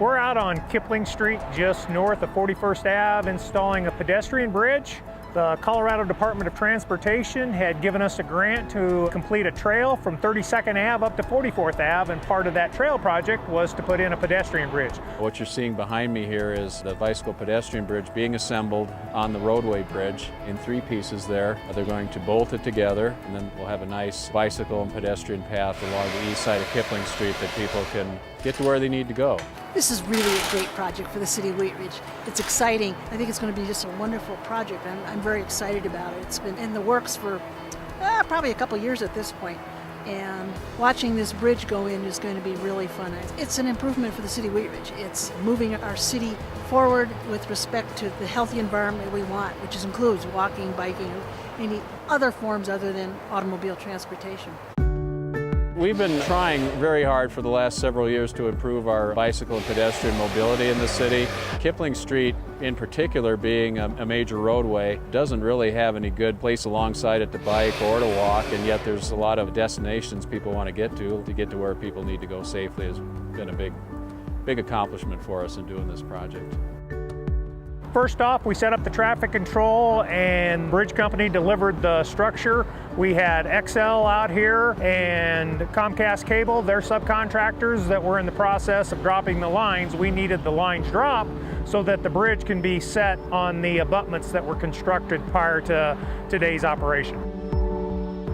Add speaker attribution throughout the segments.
Speaker 1: We're out on Kipling Street, just north of 41st Ave, installing a pedestrian bridge. The Colorado Department of Transportation had given us a grant to complete a trail from 32nd Ave up to 44th Ave, and part of that trail project was to put in a pedestrian bridge.
Speaker 2: What you're seeing behind me here is the bicycle pedestrian bridge being assembled on the roadway bridge in 3 pieces there. They're going to bolt it together, and then we'll have a nice bicycle and pedestrian path along the east side of Kipling Street that people can get to where they need to go.
Speaker 3: This is really a great project for the city of Wheat Ridge. It's exciting. I think it's going to be just a wonderful project. I'm very excited about it. It's been in the works for probably a couple years at this point. And watching this bridge go in is going to be really fun. It's an improvement for the city of Wheat Ridge. It's moving our city forward with respect to the healthy environment we want, which includes walking, biking, or any other forms other than automobile transportation.
Speaker 2: We've been trying very hard for the last several years to improve our bicycle and pedestrian mobility in the city. Kipling Street in particular, being a major roadway, doesn't really have any good place alongside it to bike or to walk, and yet there's a lot of destinations people want to get to where people need to go safely. Has been a big accomplishment for us in doing this project.
Speaker 1: First off, we set up the traffic control, and Bridge Company delivered the structure. We had XL out here and Comcast Cable, their subcontractors that were in the process of dropping the lines. We needed the lines dropped so that the bridge can be set on the abutments that were constructed prior to today's operation.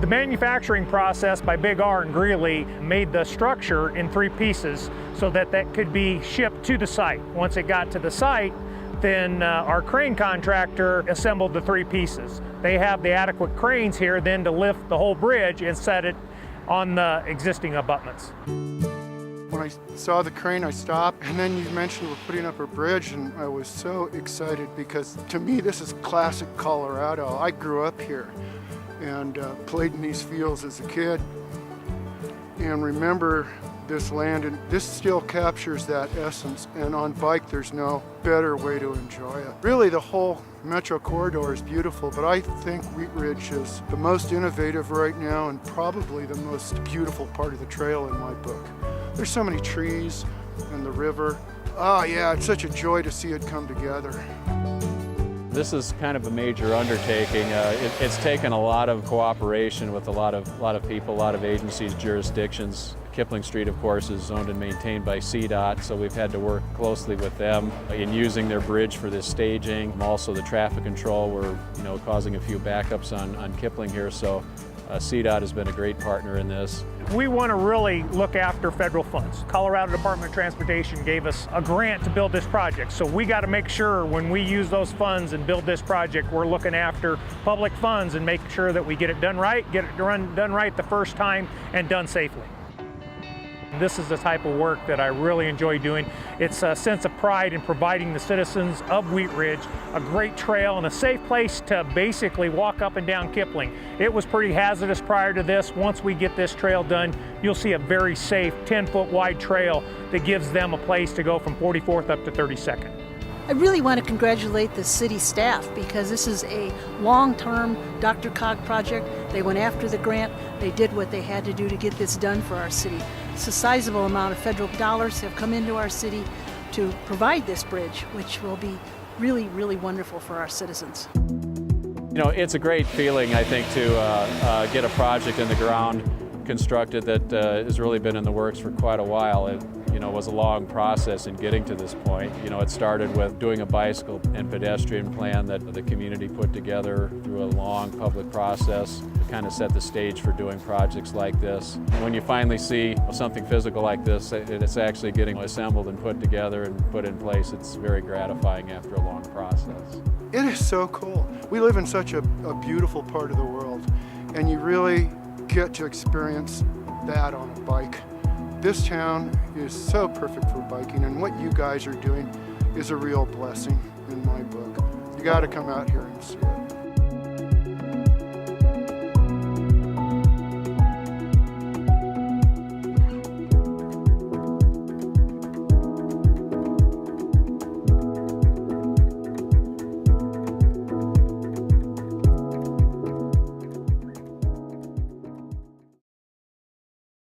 Speaker 1: The manufacturing process by Big R and Greeley made the structure in 3 pieces so that that could be shipped to the site. Once it got to the site, then our crane contractor assembled the 3 pieces. They have the adequate cranes here then to lift the whole bridge and set it on the existing abutments.
Speaker 4: When I saw the crane, I stopped, and then you mentioned we're putting up a bridge, and I was so excited because to me this is classic Colorado. I grew up here and played in these fields as a kid and remember this land, and this still captures that essence, and on bike there's no better way to enjoy it. Really, the whole Metro Corridor is beautiful, but I think Wheat Ridge is the most innovative right now and probably the most beautiful part of the trail in my book. There's so many trees and the river. Oh yeah, it's such a joy to see it come together.
Speaker 2: This is kind of a major undertaking. It's taken a lot of cooperation with a lot of people, a lot of agencies, jurisdictions. Kipling Street, of course, is owned and maintained by CDOT, so we've had to work closely with them in using their bridge for this staging. Also, the traffic control, we're causing a few backups on Kipling here, so CDOT has been a great partner in this.
Speaker 1: We want to really look after federal funds. Colorado Department of Transportation gave us a grant to build this project, so we got to make sure when we use those funds and build this project, we're looking after public funds and make sure that we get it done right, done right the first time, and done safely. This is the type of work that I really enjoy doing. It's a sense of pride in providing the citizens of Wheat Ridge a great trail and a safe place to basically walk up and down Kipling. It was pretty hazardous prior to this. Once we get this trail done, you'll see a very safe 10-foot wide trail that gives them a place to go from 44th up to 32nd.
Speaker 3: I really want to congratulate the city staff because this is a long-term DRCOG project. They went after the grant. They did what they had to do to get this done for our city. It's a sizable amount of federal dollars have come into our city to provide this bridge, which will be really, really wonderful for our citizens.
Speaker 2: It's a great feeling, I think, to get a project in the ground constructed that has really been in the works for quite a while. It was a long process in getting to this point. It started with doing a bicycle and pedestrian plan that the community put together through a long public process to kind of set the stage for doing projects like this. And when you finally see something physical like this, it's actually getting assembled and put together and put in place, it's very gratifying after a long process.
Speaker 4: It is so cool. We live in such a beautiful part of the world, and you really get to experience that on a bike. This town is so perfect for biking, and what you guys are doing is a real blessing in my book. You got to come out here and see it.